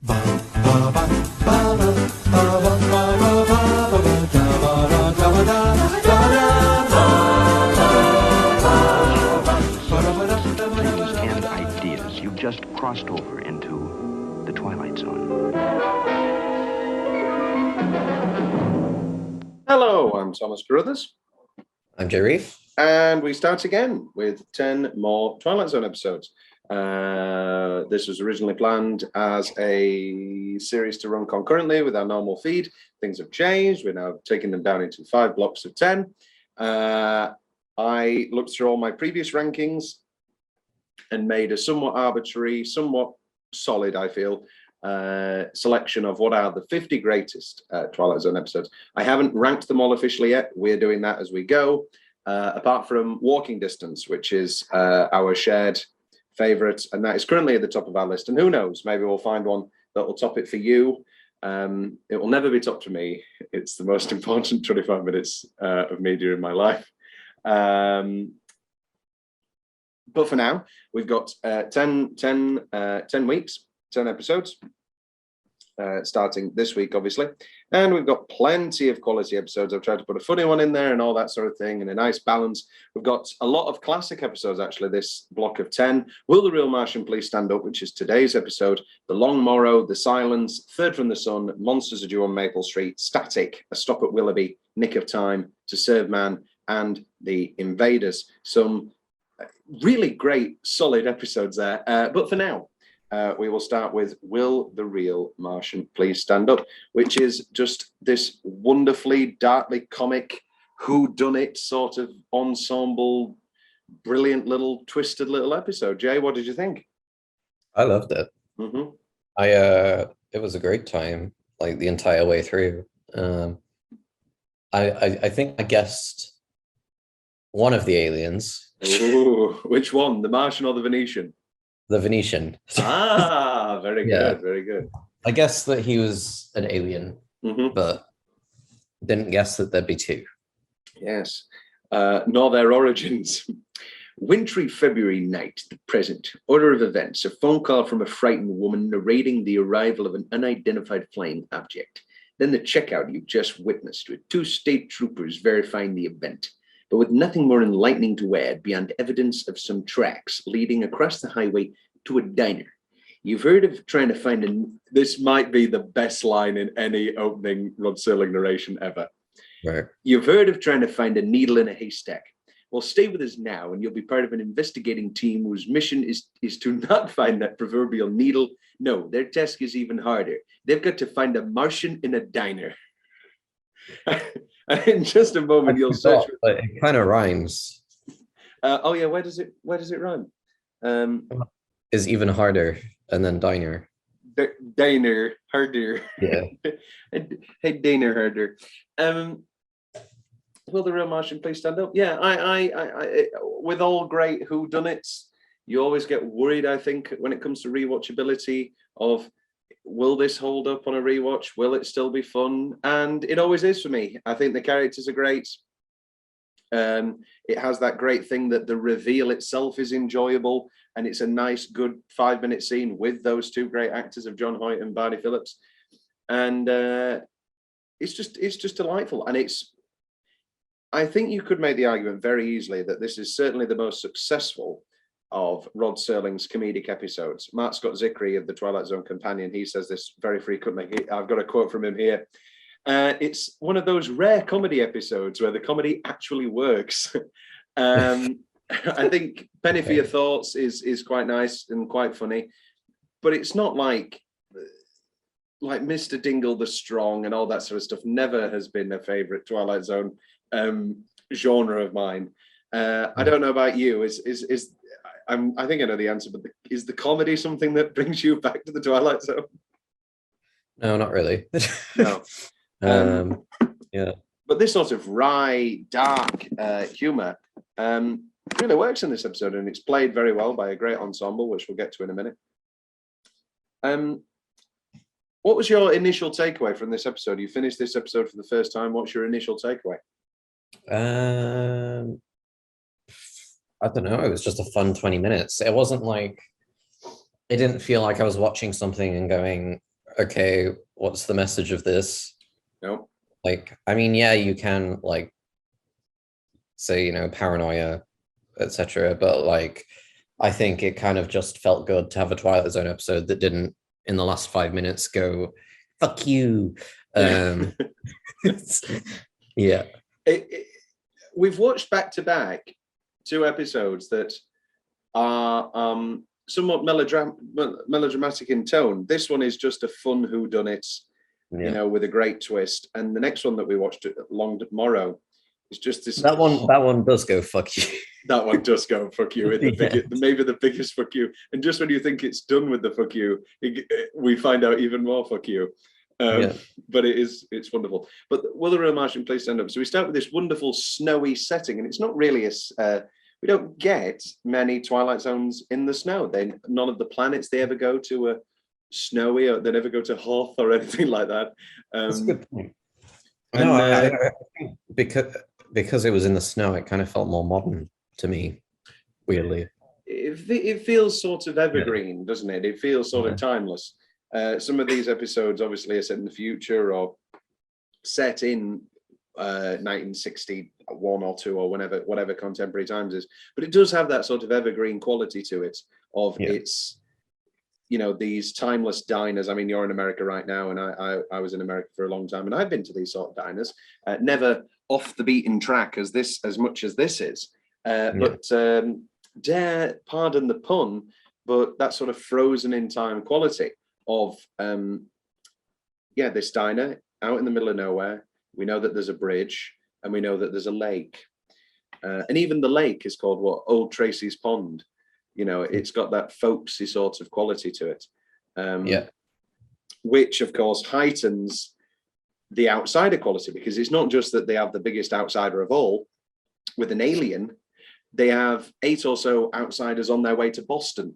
And ideas. You've just crossed over into the Twilight Zone. Hello, I'm Thomas Carruthers. I'm Jay. And we start again with 10 more Twilight Zone episodes. This was originally planned as a series to run concurrently with our normal feed. Things have changed. We're now taking them down into 5 blocks of 10. I looked through all my previous rankings and made a somewhat arbitrary, somewhat solid, I feel, selection of what are the 50 greatest Twilight Zone episodes. I haven't ranked them all officially yet. We're doing that as we go, apart from Walking Distance, which is our shared favorite, and that is currently at the top of our list. And who knows, maybe we'll find one that will top it for you. It will never be topped for me. It's the most important 25 minutes of me during my life. But for now, we've got 10 weeks, 10 episodes, starting this week, obviously. And we've got plenty of quality episodes. I've tried to put a funny one in there and all that sort of thing, and a nice balance. We've got a lot of classic episodes, actually, this block of 10. Will the Real Martian Please Stand Up, which is today's episode. The Long Morrow, The Silence, Third from the Sun, Monsters Are Due on Maple Street, Static, A Stop at Willoughby, Nick of Time, To Serve Man, and The Invaders. Some really great, solid episodes there. But for now, we will start with Will the Real Martian Please Stand Up, which is just this wonderfully, darkly comic, whodunit sort of ensemble, brilliant little, twisted little episode. Jay, what did you think? I loved it. Mm-hmm. It was a great time, like the entire way through. I think I guessed one of the aliens. Ooh, which one? The Martian or the Venetian? The Venetian. Ah, very good, Yeah. very good. I guessed that he was an alien, but didn't guess that there'd be two. Yes, nor their origins. Wintry February night, the present. Order of events, a phone call from a frightened woman narrating the arrival of an unidentified flying object. Then the checkout you've just witnessed with 2 state troopers verifying the event, but with nothing more enlightening to add beyond evidence of some tracks leading across the highway to a diner. You've heard of trying to find this might be the best line in any opening Rod Serling narration ever. Right. You've heard of trying to find a needle in a haystack. Well, stay with us now and you'll be part of an investigating team whose mission is to not find that proverbial needle. No, their task is even harder. They've got to find a Martian in a diner. And in just a moment, you'll search. But it kind of rhymes. Oh yeah, where does it rhyme? Is even harder, and then diner. Diner, harder. Yeah. Hey, Diner, harder. Will the Real Martian Please Stand Up? Yeah, I with all great whodunits, you always get worried, I think, when it comes to rewatchability of, will this hold up on a rewatch? Will it still be fun? And it always is for me. I think the characters are great. It has that great thing that the reveal itself is enjoyable, and it's a nice, good 5-minute scene with those 2 great actors of John Hoyt and Barney Phillips. And it's just delightful. And I think you could make the argument very easily that this is certainly the most successful of Rod Serling's comedic episodes. Mark Scott Zickery of the Twilight Zone Companion, he says this very frequently. I've got a quote from him here. It's one of those rare comedy episodes where the comedy actually works. I think Penny for Your Thoughts is quite nice and quite funny, but it's not like Mr. Dingle the Strong and all that sort of stuff. Never has been a favorite Twilight Zone genre of mine. I don't know about you. I think I know the answer, but is the comedy something that brings you back to the Twilight Zone? No, not really. No. Yeah. But this sort of wry, dark humor really works in this episode, and it's played very well by a great ensemble, which we'll get to in a minute. What was your initial takeaway from this episode? You finished this episode for the first time. What's your initial takeaway? I don't know. It was just a fun 20 minutes. It wasn't like, it didn't feel like I was watching something and going, okay, what's the message of this? No. Like, I mean, yeah, you can like say, you know, paranoia, etc. But like, I think it kind of just felt good to have a Twilight Zone episode that didn't, in the last 5 minutes, go, "Fuck you." Yeah. We've watched back to back 2 episodes that are somewhat melodramatic in tone. This one is just a fun whodunit, you know, with a great twist. And the next one that we watched, Long Tomorrow, is just this. That one does go fuck you. That one does go fuck you. Maybe the biggest fuck you. And just when you think it's done with the fuck you, we find out even more fuck you. But it's wonderful. But will the real Martian please stand up? So we start with this wonderful snowy setting, and it's not really we don't get many Twilight Zones in the snow. None of the planets they ever go to are snowy, or they never go to Hoth or anything like that. That's a good point. No, I think because it was in the snow, it kind of felt more modern to me, weirdly. It feels sort of evergreen, doesn't it? It feels sort of timeless. Some of these episodes obviously are set in the future or set in 1961 or 2 or whatever contemporary times is, but it does have that sort of evergreen quality to it of its, you know, these timeless diners. I mean, you're in America right now, and I was in America for a long time, and I've been to these sort of diners, never off the beaten track as much as this is, but dare pardon the pun, but that sort of frozen in time quality of this diner out in the middle of nowhere. We know that there's a bridge, and we know that there's a lake, and even the lake is called what? Old Tracy's Pond. You know, it's got that folksy sort of quality to it, which of course heightens the outsider quality, because it's not just that they have the biggest outsider of all with an alien. They have 8 or so outsiders on their way to Boston.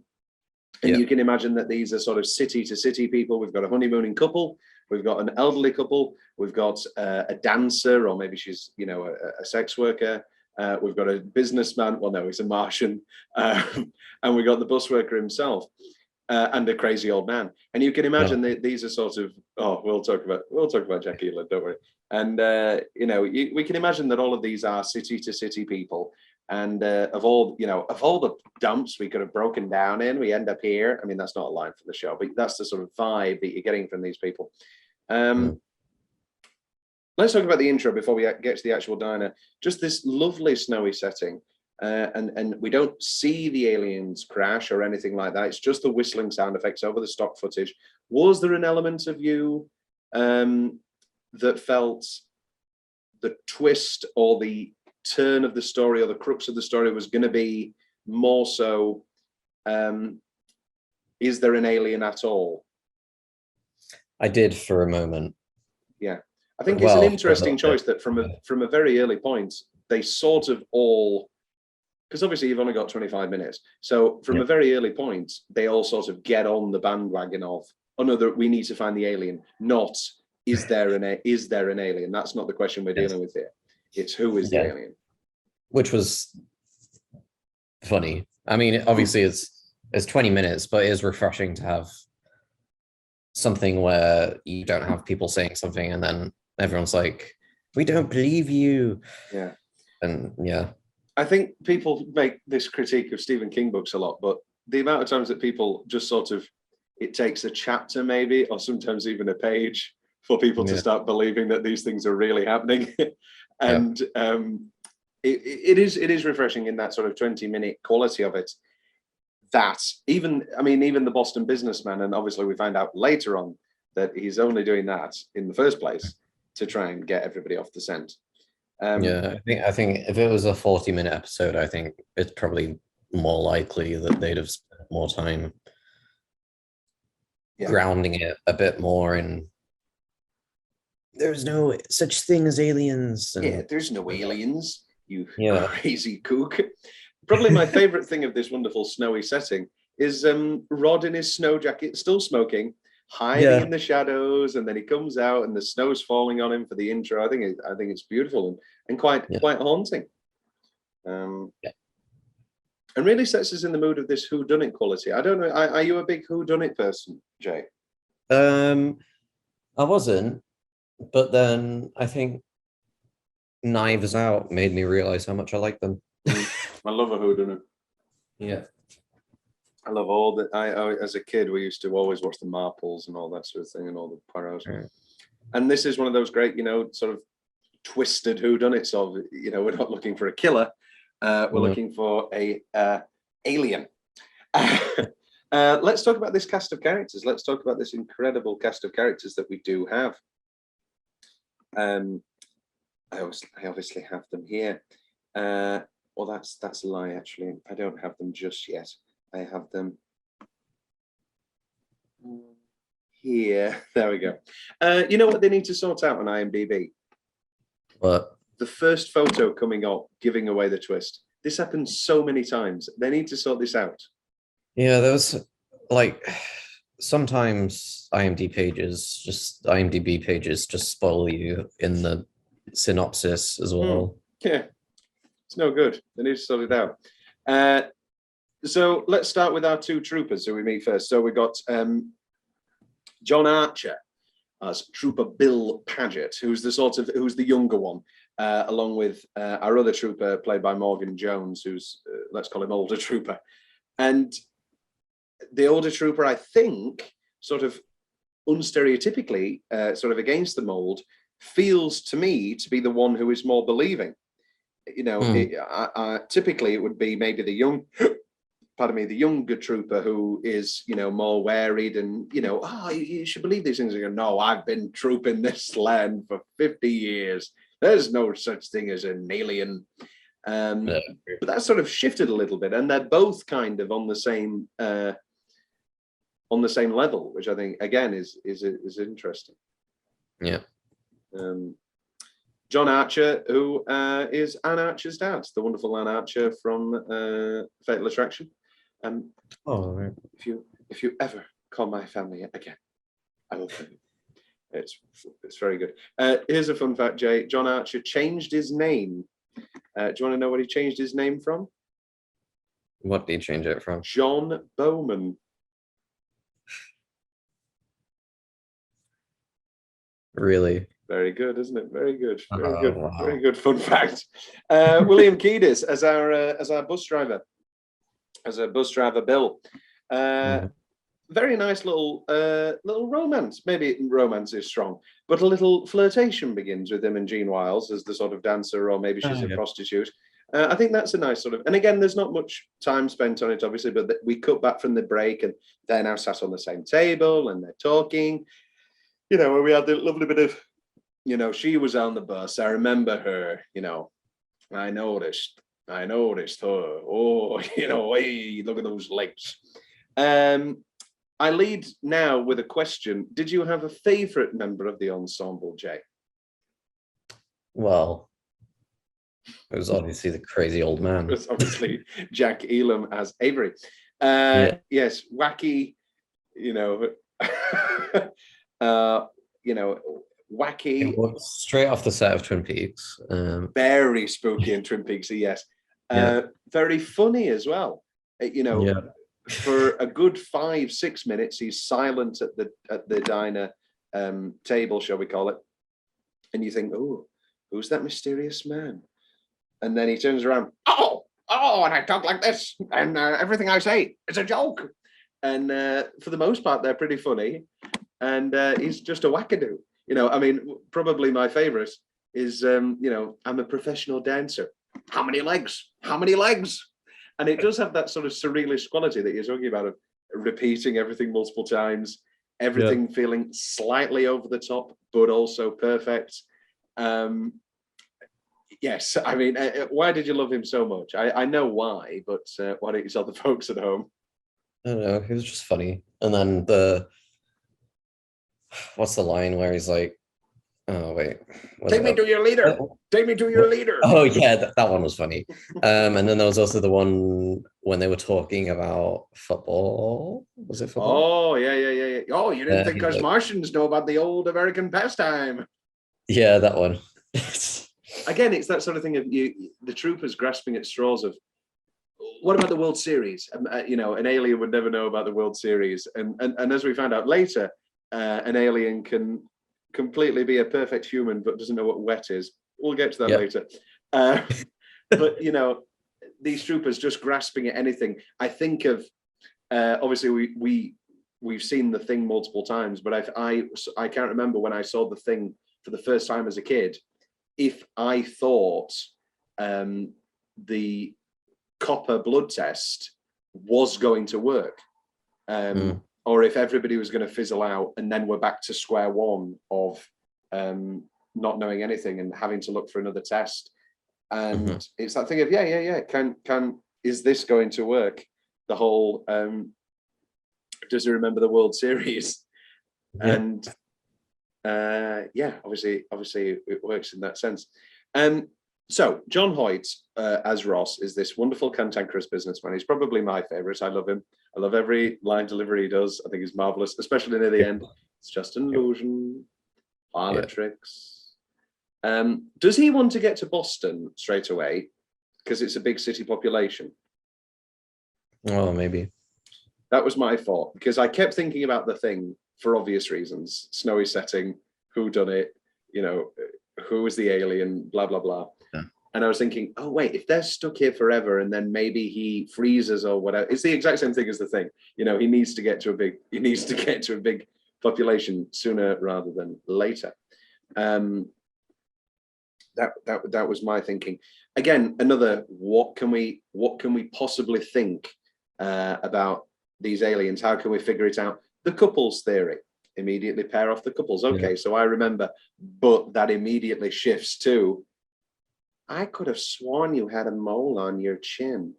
And you can imagine that these are sort of city to city people. We've got a honeymooning couple. We've got an elderly couple. We've got a dancer, or maybe she's, you know, a sex worker. We've got a businessman. Well, no, he's a Martian. And we got the bus worker himself, and a crazy old man. And you can imagine that these are sort of, we'll talk about Jack Eland, don't worry. And you know, we can imagine that all of these are city to city people. And of all the dumps we could have broken down in, we end up here. I mean, that's not a line for the show, but that's the sort of vibe that you're getting from these people. Let's talk about the intro before we get to the actual diner. Just this lovely snowy setting, and we don't see the aliens crash or anything like that. It's just the whistling sound effects over the stock footage. Was there an element of you that felt the twist or the turn of the story or the crux of the story was going to be more so, is there an alien at all? I did for a moment. Yeah, I think it's an interesting choice that from a very early point, they sort of all, because obviously you've only got 25 minutes. So from a very early point, they all sort of get on the bandwagon of, oh no, we need to find the alien, not is there an alien? That's not the question we're dealing with here. It's who is the alien. Which was funny. I mean, obviously it's 20 minutes, but it is refreshing to have something where you don't have people saying something and then everyone's like, we don't believe you. Yeah. And I think people make this critique of Stephen King books a lot, but the amount of times that people just sort of, it takes a chapter maybe, or sometimes even a page for people to start believing that these things are really happening. And it is refreshing in that sort of 20-minute quality of it. That even the Boston businessman, and obviously we find out later on that he's only doing that in the first place to try and get everybody off the scent. I think if it was a 40-minute episode, I think it's probably more likely that they'd have spent more time grounding it a bit more in there's no such thing as aliens. And, there's no aliens, you crazy kook. Probably my favorite thing of this wonderful snowy setting is Rod in his snow jacket, still smoking, hiding in the shadows, and then he comes out and the snow's falling on him for the intro. I think it's beautiful and quite haunting. And really sets us in the mood of this whodunit quality. I don't know. Are you a big whodunit person, Jay? I wasn't, but then I think Knives Out made me realize how much I like them. I love a whodunit. Yeah. I love all the. I as a kid, we used to always watch the Marples and all that sort of thing, and all the Poirots. Right. And this is one of those great, sort of twisted whodunits of, we're not looking for a killer, we're looking for a alien. Let's talk about this cast of characters. Let's talk about this incredible cast of characters that we do have. I obviously have them here. Well, that's a lie, actually. I don't have them just yet. I have them here. There we go. You know what they need to sort out on IMDb? What? The first photo coming up, giving away the twist. This happens so many times. They need to sort this out. Yeah, there was like sometimes IMDb pages just spoil you in the synopsis as well. Yeah, it's no good. They need to sort it out. So let's start with our two troopers who we meet first. So we got John Archer as Trooper Bill Paget, who's the younger one, along with our other trooper played by Morgan Jones, who's let's call him older trooper. And the older trooper, I think, sort of unstereotypically, sort of against the mold, feels to me to be the one who is more believing. Typically it would be maybe the younger trooper who is, more worried and, you should believe these things. And go, no, I've been trooping this land for 50 years. There's no such thing as an alien. But that sort of shifted a little bit, and they're both kind of on the same level, which I think again is interesting. Yeah. John Archer, who is Anne Archer's dad, the wonderful Anne Archer from Fatal Attraction. Right. If you ever call my family again, I will kill you. It's very good. Here's a fun fact, Jay. John Archer changed his name. Do you want to know what he changed his name from? What did he change it from? John Bowman. Really? Very good, isn't it? Very good. Very Oh, good. wow. Very good fun fact. William Kiedis as our bus driver, Bill. Very nice little romance. Maybe romance is strong, but a little flirtation begins with him and Jean Wiles as the sort of dancer, or maybe she's a prostitute. I think that's a nice sort of, and again, there's not much time spent on it, obviously, but we cut back from the break and they're now sat on the same table and they're talking, where we had the lovely bit of, she was on the bus. I remember her, I noticed her. Oh, hey, look at those legs. I lead now with a question. Did you have a favorite member of the ensemble, Jay? Well, it was obviously the crazy old man. It was obviously Jack Elam as Avery. Yes, wacky, wacky. Straight off the set of Twin Peaks. Very spooky in Twin Peaks, yes. Very funny as well. For a good 5-6 minutes, he's silent at the diner table, shall we call it? And you think, oh, who's that mysterious man? And then he turns around, oh, and I talk like this, and everything I say is a joke. And for the most part, they're pretty funny. And he's just a wackadoo. Probably my favorite is, I'm a professional dancer. How many legs? How many legs? And it does have that sort of surrealist quality that you're talking about, of repeating everything multiple times, everything feeling slightly over the top, but also perfect. Yes, why did you love him so much? I know why, but why don't you tell the folks at home? I don't know, he was just funny. And then what's the line where he's like, oh wait, take me to your leader. Take me to your leader. Oh yeah, that one was funny. And then there was also the one when they were talking about football. Was it football? Oh yeah. Oh, you didn't think us Martians know about the old American pastime? Yeah, that one. Again, it's that sort of thing of the troopers grasping at straws of, what about the World Series? An alien would never know about the World Series. And as we found out later, an alien can completely be a perfect human but doesn't know what wet is. We'll get to that later. But you know, these troopers just grasping at anything. I think of obviously we've seen The Thing multiple times, but I can't remember when I saw The Thing for the first time as a kid if I thought the copper blood test was going to work, or if everybody was going to fizzle out and then we're back to square one of not knowing anything and having to look for another test. And it's that thing of is this going to work? The whole does he remember the World Series? And obviously it works in that sense. So John Hoyt as Ross is this wonderful cantankerous businessman. He's probably my favorite. I love him. I love every line delivery he does. I think he's marvelous, especially near the end. It's just an illusion, pilot tricks. Does he want to get to Boston straight away because it's a big city population? Oh, maybe. That was my thought, because I kept thinking about The Thing for obvious reasons. Snowy setting, who done it, you know, who was the alien, blah, blah, blah. Yeah. And I was thinking, oh, wait, if they're stuck here forever and then maybe he freezes or whatever, it's the exact same thing as The Thing. You know, he needs to get to a big population sooner rather than later. That was my thinking. Again, another, what can we possibly think about these aliens? How can we figure it out? The couples theory. Immediately pair off the couples. Okay, so I remember, but that immediately shifts to, I could have sworn you had a mole on your chin.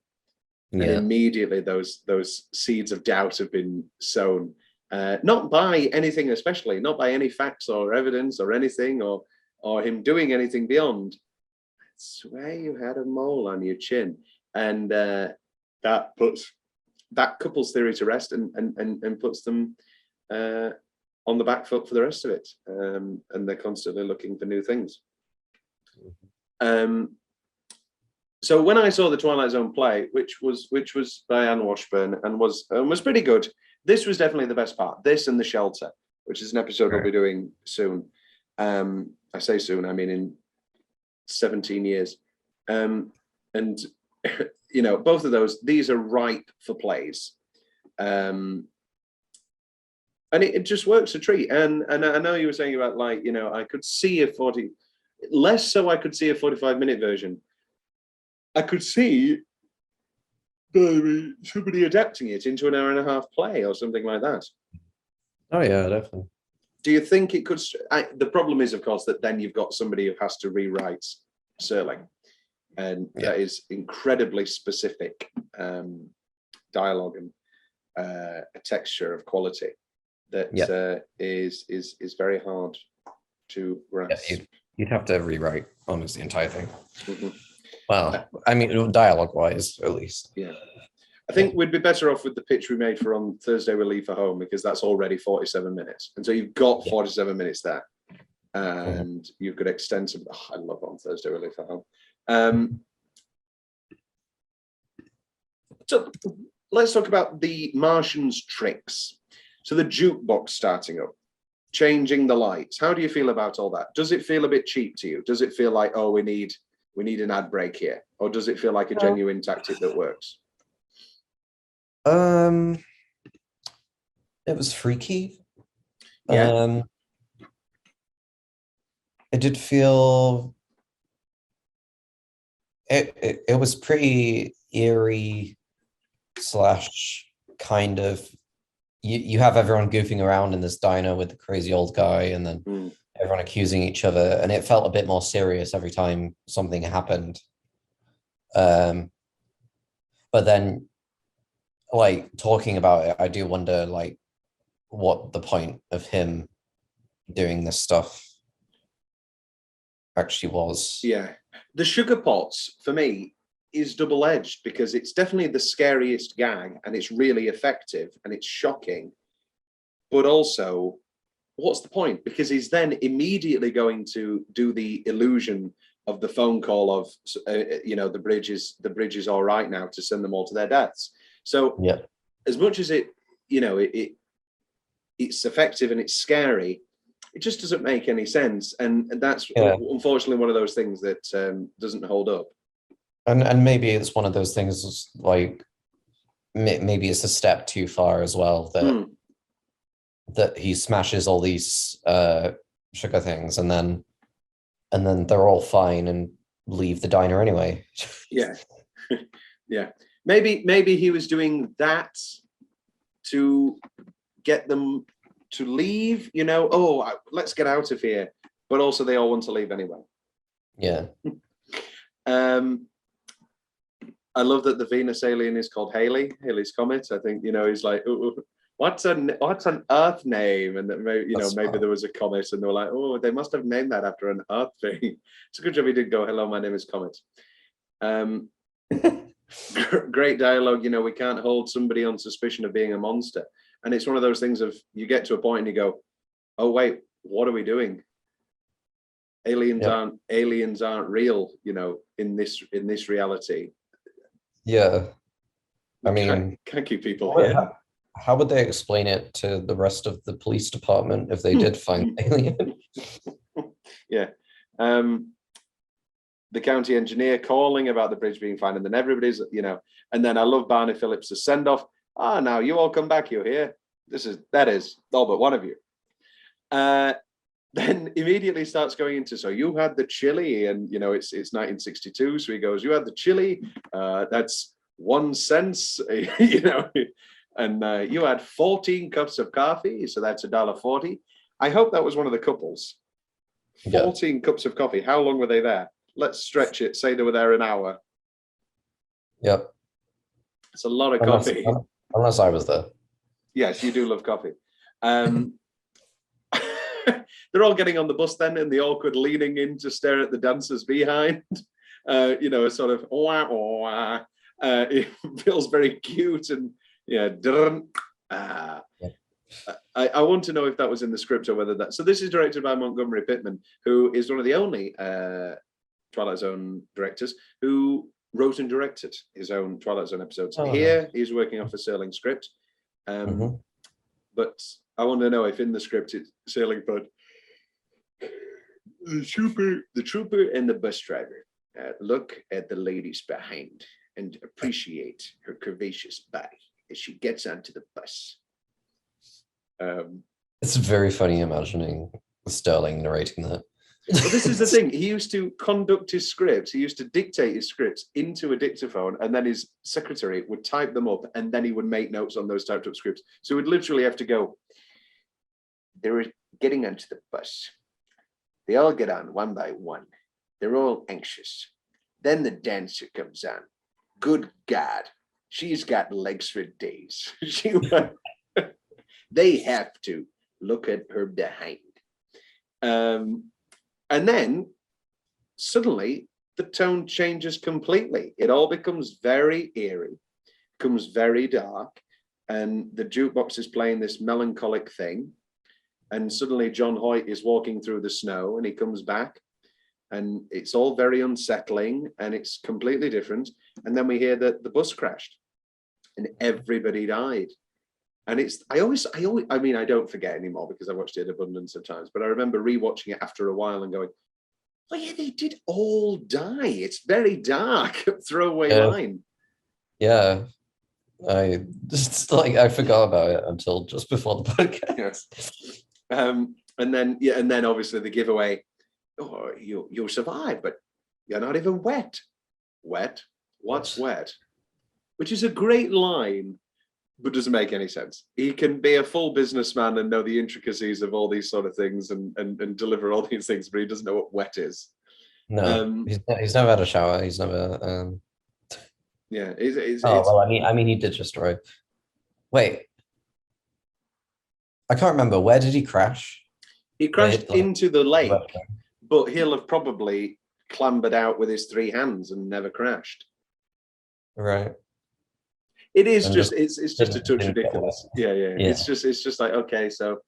And immediately those seeds of doubt have been sown. Not by anything especially, not by any facts or evidence or anything, or him doing anything beyond. I swear you had a mole on your chin. And that puts that couples theory to rest and puts them on the back foot for the rest of it. And they're constantly looking for new things. So when I saw the Twilight Zone play, which was by Anne Washburn and was pretty good, this was definitely the best part. This and The Shelter, which is an episode we'll be doing soon. I say soon, I mean in 17 years. And you know, both of these are ripe for plays. And it just works a treat. And I know you were saying about, like, you know, I could see I could see a 45-minute version. I could see somebody adapting it into an hour and a half play or something like that. Oh yeah, definitely. Do you think it could? The problem is, of course, that then you've got somebody who has to rewrite Serling, and that is incredibly specific dialogue and a texture of quality that is very hard to grasp. Yeah, you'd have to rewrite almost the entire thing. Well, I mean, dialogue-wise, at least. Yeah. I think we'd be better off with the pitch we made for On Thursday We Leave for Home, because that's already 47 minutes. And so you've got 47 minutes there. And you could extensively, I love On Thursday We Leave for Home. So let's talk about the Martian's tricks. So the jukebox starting up, changing the lights. How do you feel about all that? Does it feel a bit cheap to you? Does it feel like, oh, we need an ad break here? Or does it feel like a genuine tactic that works? It was freaky. Yeah. It did feel it was pretty eerie / kind of, you have everyone goofing around in this diner with the crazy old guy, and then everyone accusing each other, and it felt a bit more serious every time something happened. But then, like, talking about it, I do wonder, like, what the point of him doing this stuff actually was. Yeah. The sugar pots, for me, is double-edged, because it's definitely the scariest gag, and it's really effective, and it's shocking. But also, what's the point? Because he's then immediately going to do the illusion of the phone call of, you know, the bridge is all right now, to send them all to their deaths. So as much as it, you know, it's effective and it's scary. It just doesn't make any sense, and that's unfortunately one of those things that doesn't hold up. And maybe it's one of those things like maybe it's a step too far as well, that he smashes all these sugar things and then they're all fine and leave the diner anyway. Yeah. Yeah. Maybe he was doing that to get them to leave, you know, let's get out of here. But also they all want to leave anyway. Yeah. I love that the Venus alien is called Halley's Comet. I think, you know, he's like, what's an Earth name? And that maybe there was a comet and they were like, oh, they must have named that after an Earth thing. It's a good job he didn't go, hello, my name is Comet. Great dialogue. You know, we can't hold somebody on suspicion of being a monster. And it's one of those things of you get to a point and you go, oh, wait, what are we doing? Aliens aren't real, you know, in this reality. Yeah. I mean, can't keep people here. How would they explain it to the rest of the police department if they did find the alien? Yeah. The county engineer calling about the bridge being fine, and then everybody's, you know, and then I love Barney Phillips' send off. Now you all come back, you're here. That is all but one of you. Then immediately starts going into, so you had the chili, and you know, it's 1962. So he goes, you had the chili, that's 1 cent, you know, and you had 14 cups of coffee, so that's $1.40. I hope that was one of the couples. 14 cups of coffee. How long were they there? Let's stretch it. Say they were there an hour. Yep. It's a lot of coffee. Unless I was there. Yes, you do love coffee. They're all getting on the bus then, and the awkward leaning in to stare at the dancers behind. You know, a sort of wah, wah. It feels very cute, and yeah. I want to know if that was in the script or whether that. So this is directed by Montgomery Pittman, who is one of the only Twilight Zone directors who wrote and directed his own Twilight Zone episodes. Here, he's working off a Serling script. But I want to know if in the script it's Serling put the trooper and the bus driver look at the ladies behind and appreciate her curvaceous body as she gets onto the bus. It's very funny imagining Sterling narrating that. Well, this is the thing. He used to conduct his scripts. He used to dictate his scripts into a dictaphone, and then his secretary would type them up, and then he would make notes on those typed up scripts. So he would literally have to go, they were getting onto the bus. They all get on one by one. They're all anxious. Then the dancer comes on. Good God, she's got legs for days. They have to look at her behind. And then suddenly the tone changes completely. It all becomes very eerie, becomes very dark, and the jukebox is playing this melancholic thing. And suddenly John Hoyt is walking through the snow, and he comes back, and it's all very unsettling, and it's completely different. And then we hear that the bus crashed and everybody died. And I mean, I don't forget anymore because I watched it an abundance of times, but I remember rewatching it after a while and going, oh yeah, they did all die. It's very dark. Throwaway line. Yeah. I forgot about it until just before the podcast. Yeah. And then obviously the giveaway, oh, you'll survive, but you're not even wet. Wet? What's wet? Which is a great line, but doesn't make any sense. He can be a full businessman and know the intricacies of all these sort of things and deliver all these things, but he doesn't know what wet is. No, he's never had a shower. He's never. Yeah. Well, I mean, he did just drive. Wait, I can't remember. Where did he crash? He crashed into the lake, but he'll have probably clambered out with his 3 hands and never crashed. Right. It is it's just a touch ridiculous. Yeah. It's just like, okay, so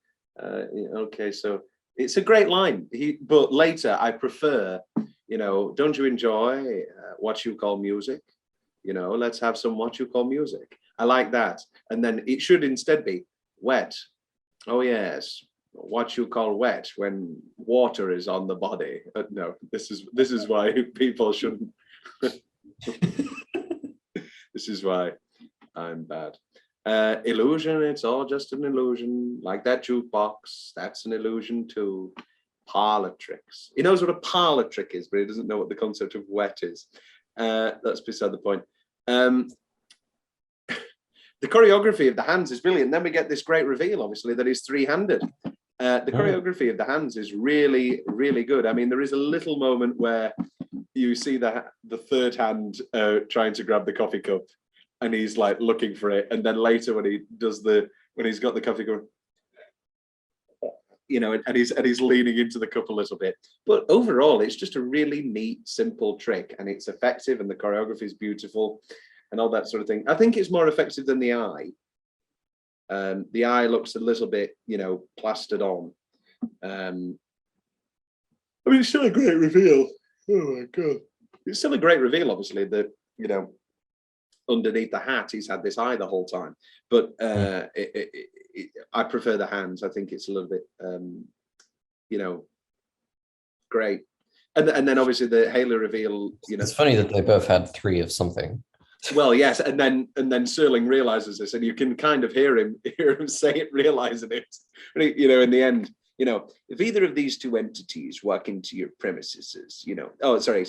it's a great line. But later I prefer, you know, don't you enjoy what you call music? You know, let's have some what you call music. I like that. And then it should instead be wet. Oh yes, what you call wet when water is on the body. No, this is why people shouldn't. This is why I'm bad. Illusion, it's all just an illusion. Like that jukebox, that's an illusion too. Parlor tricks. He knows what a parlor trick is, but he doesn't know what the concept of wet is. That's beside the point. The choreography of the hands is brilliant. Then we get this great reveal, obviously, that he's three-handed. The choreography of the hands is really, really good. I mean, there is a little moment where you see the third hand trying to grab the coffee cup, and he's like looking for it. And then later, when he's got the coffee cup, you know, and he's leaning into the cup a little bit. But overall, it's just a really neat, simple trick, and it's effective, and the choreography is beautiful, and all that sort of thing. I think it's more effective than the eye. The eye looks a little bit, you know, plastered on. I mean, it's still a great reveal. Oh my God. It's still a great reveal, obviously, that, you know, underneath the hat, he's had this eye the whole time. But I prefer the hands. I think it's a little bit, you know, great. And then obviously the Haley reveal, you know. It's funny that they both had 3 of something. Well, yes, and then Serling realizes this, and you can kind of hear him say it, realizing it. And he, you know, in the end, you know, if either of these two entities walk into your premises, you know, oh, sorry,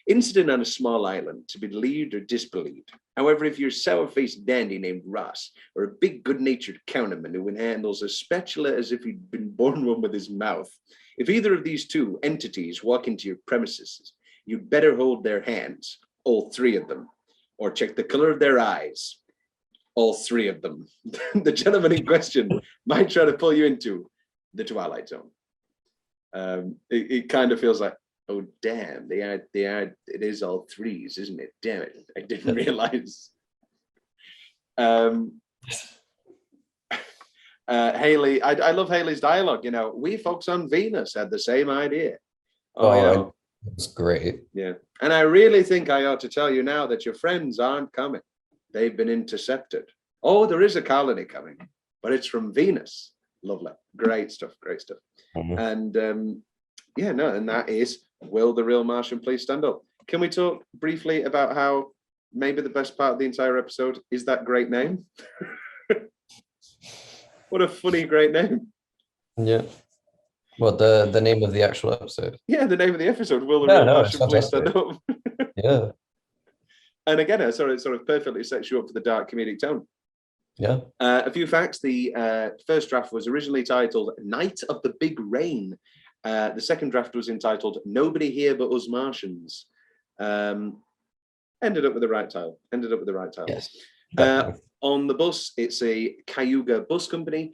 incident on a small island to be believed or disbelieved. However, if you're a sour-faced dandy named Ross, or a big good-natured counterman who handles a spatula as if he'd been born one with his mouth, if either of these two entities walk into your premises, you'd better hold their hands, all 3 of them, or check the color of their eyes, all 3 of them. The gentleman in question might try to pull you into the Twilight Zone. It kind of feels like, oh damn, it is all 3s, isn't it? Damn it, I didn't realize. Haley, I love Haley's dialogue. You know, we folks on Venus had the same idea. Oh, you know, it's great. Yeah, and I really think I ought to tell you now that your friends aren't coming. They've been intercepted. Oh, there is a colony coming, but it's from Venus. Lovely, great stuff, great stuff. And yeah, no, and that is, will the real Martian please stand up? Can we talk briefly about how maybe the best part of the entire episode is that great name? What a funny, great name. Yeah. What, the name of the actual episode? Yeah, the name of the episode, will the real Martian please stand up? Yeah. And again, it sort of perfectly sets you up for the dark comedic tone. Yeah. A few facts. The first draft was originally titled Night of the Big Rain. The second draft was entitled Nobody Here But Us Martians. Ended up with the right title. Yes. On the bus, it's a Cayuga bus company,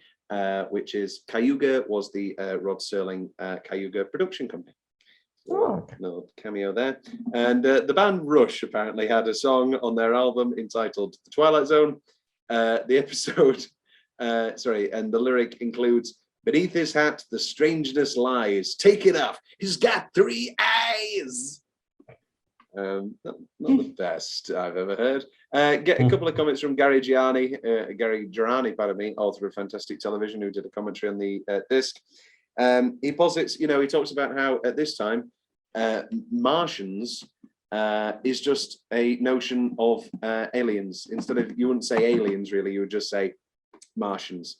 which is Cayuga was the Rod Serling Cayuga production company. Oh. No cameo there. And the band Rush apparently had a song on their album entitled The Twilight Zone. The episode, and the lyric includes, beneath his hat, the strangeness lies. Take it off. He's got 3 eyes. Not the best I've ever heard. Get a couple of comments from Gary Gianni, pardon me, author of Fantastic Television, who did a commentary on the disc. He posits, you know, he talks about how at this time, Martians is just a notion of aliens. Instead of, you wouldn't say aliens really, you would just say Martians.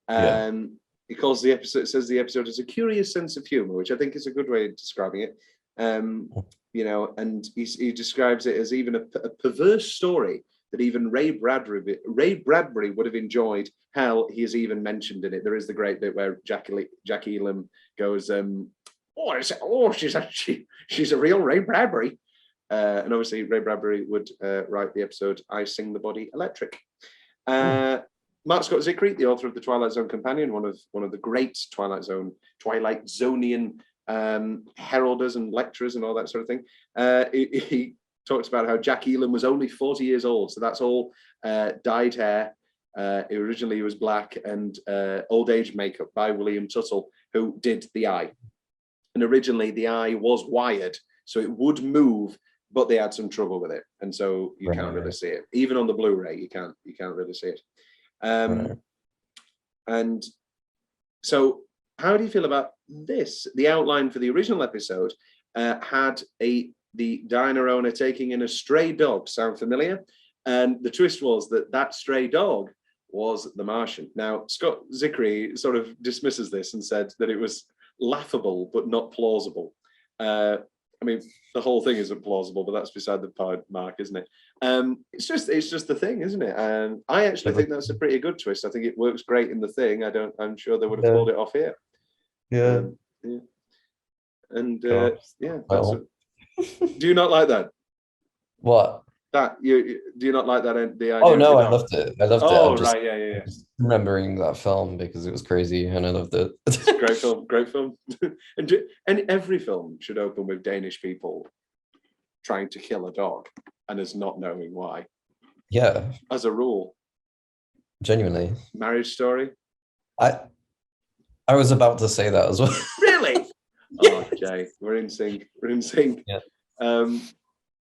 He calls the episode, says the episode has a curious sense of humor, which I think is a good way of describing it. You know, and he describes it as even a perverse story that even Ray Bradbury would have enjoyed. Hell, he is even mentioned in it. There is the great bit where Jack Elam goes, she's a real Ray Bradbury. And obviously Ray Bradbury would write the episode I Sing the Body Electric. Mark Scott Zickery, the author of the Twilight Zone Companion, one of the great Twilight Zonian heralders and lecturers and all that sort of thing. He talks about how Jack Elam was only 40 years old, so that's all dyed hair. Originally he was black, and old age makeup by William Tuttle, who did the eye. And originally the eye was wired, so it would move, but they had some trouble with it, and so you can't really see it. Even on the Blu-ray, you can't really see it. And So how do you feel about this? The outline for the original episode had the diner owner taking in a stray dog. Sound familiar? And the twist was that stray dog was the Martian. Now, Scott Zickery sort of dismisses this and said that it was laughable but not plausible. I mean, the whole thing isn't plausible, but that's beside the point, Mark, isn't it? It's just the thing, isn't it? And I actually think that's a pretty good twist. I think it works great in the thing. I'm sure they would have pulled it off here. Yeah. Yeah. And yeah. Well. Do you not like that? What? That do you not like that? The idea Oh no, I loved it. I loved it. Oh I'm just, right, yeah. just remembering that film because it was crazy and I loved it. It's a great film, great film. And every film should open with Danish people trying to kill a dog and us not knowing why. Yeah. As a rule. Genuinely. Marriage Story. I was about to say that as well. Really? Oh, Jay, we're in sync. We're in sync. Yeah.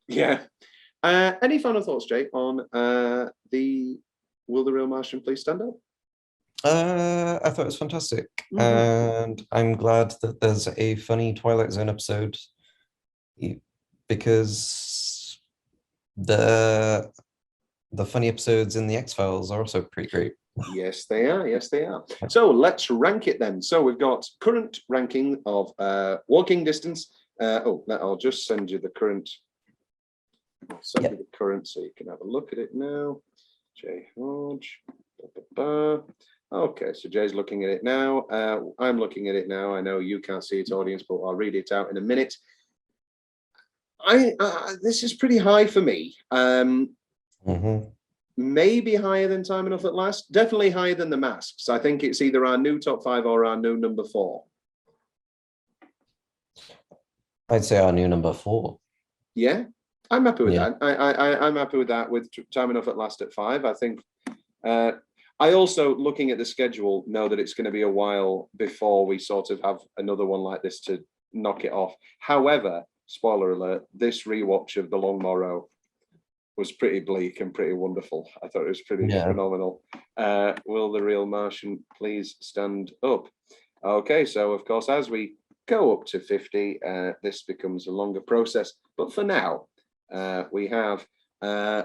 Yeah. Any final thoughts, Jay, on the Will the Real Martian Please Stand Up? I thought it was fantastic. And I'm glad that there's a funny Twilight Zone episode because the funny episodes in the X-Files are also pretty great. Yes, they are. Yes, they are. So let's rank it then. So we've got current ranking of walking distance. I'll just send you the current. I'll send you the current so you can have a look at it now. Jay Hodge. Okay, so Jay's looking at it now. I'm looking at it now. I know you can't see it, audience, but I'll read it out in a minute. This is pretty high for me. Maybe higher than Time Enough at Last. Definitely higher than The Masks. I think it's either our new top 5 or our new number 4. I'd say our new number 4. Yeah, I'm happy with that. I'm happy with that. With Time Enough at Last at 5, I think. I also, looking at the schedule, know that it's going to be a while before we sort of have another one like this to knock it off. However, spoiler alert: this rewatch of The Long Morrow was pretty bleak and pretty wonderful. I thought it was pretty phenomenal. Will the Real Martian Please Stand Up? Okay, so of course, as we go up to 50, this becomes a longer process. But for now, we have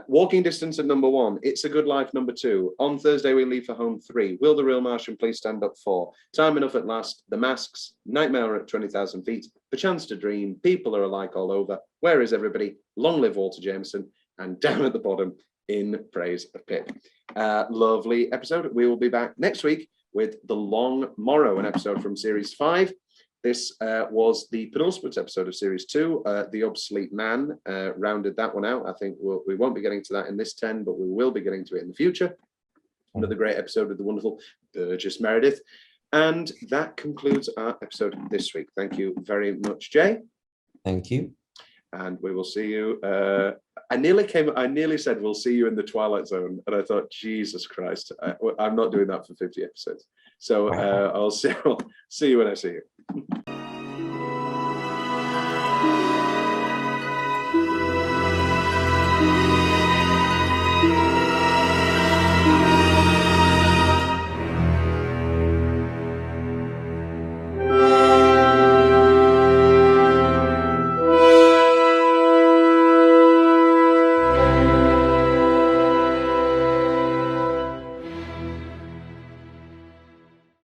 Walking Distance at number 1. It's a Good Life number 2. On Thursday, We Leave for Home 3. Will the Real Martian Please Stand Up 4. Time Enough at Last. The Masks. Nightmare at 20,000 Feet. Perchance to Dream. People Are Alike All Over. Where Is Everybody? Long Live Walter Jameson. And down at the bottom, In Praise of Pip. Lovely episode. We will be back next week with The Long Morrow, an episode from Series 5. This was the penultimate episode of Series 2. The Obsolete Man rounded that one out. I think we won't be getting to that in this 10, but we will be getting to it in the future. Another great episode with the wonderful Burgess Meredith. And that concludes our episode this week. Thank you very much, Jay. Thank you. And we will see you. I nearly said we'll see you in the Twilight Zone, and I thought, Jesus Christ, I'm not doing that for 50 episodes. So I'll see you when I see you.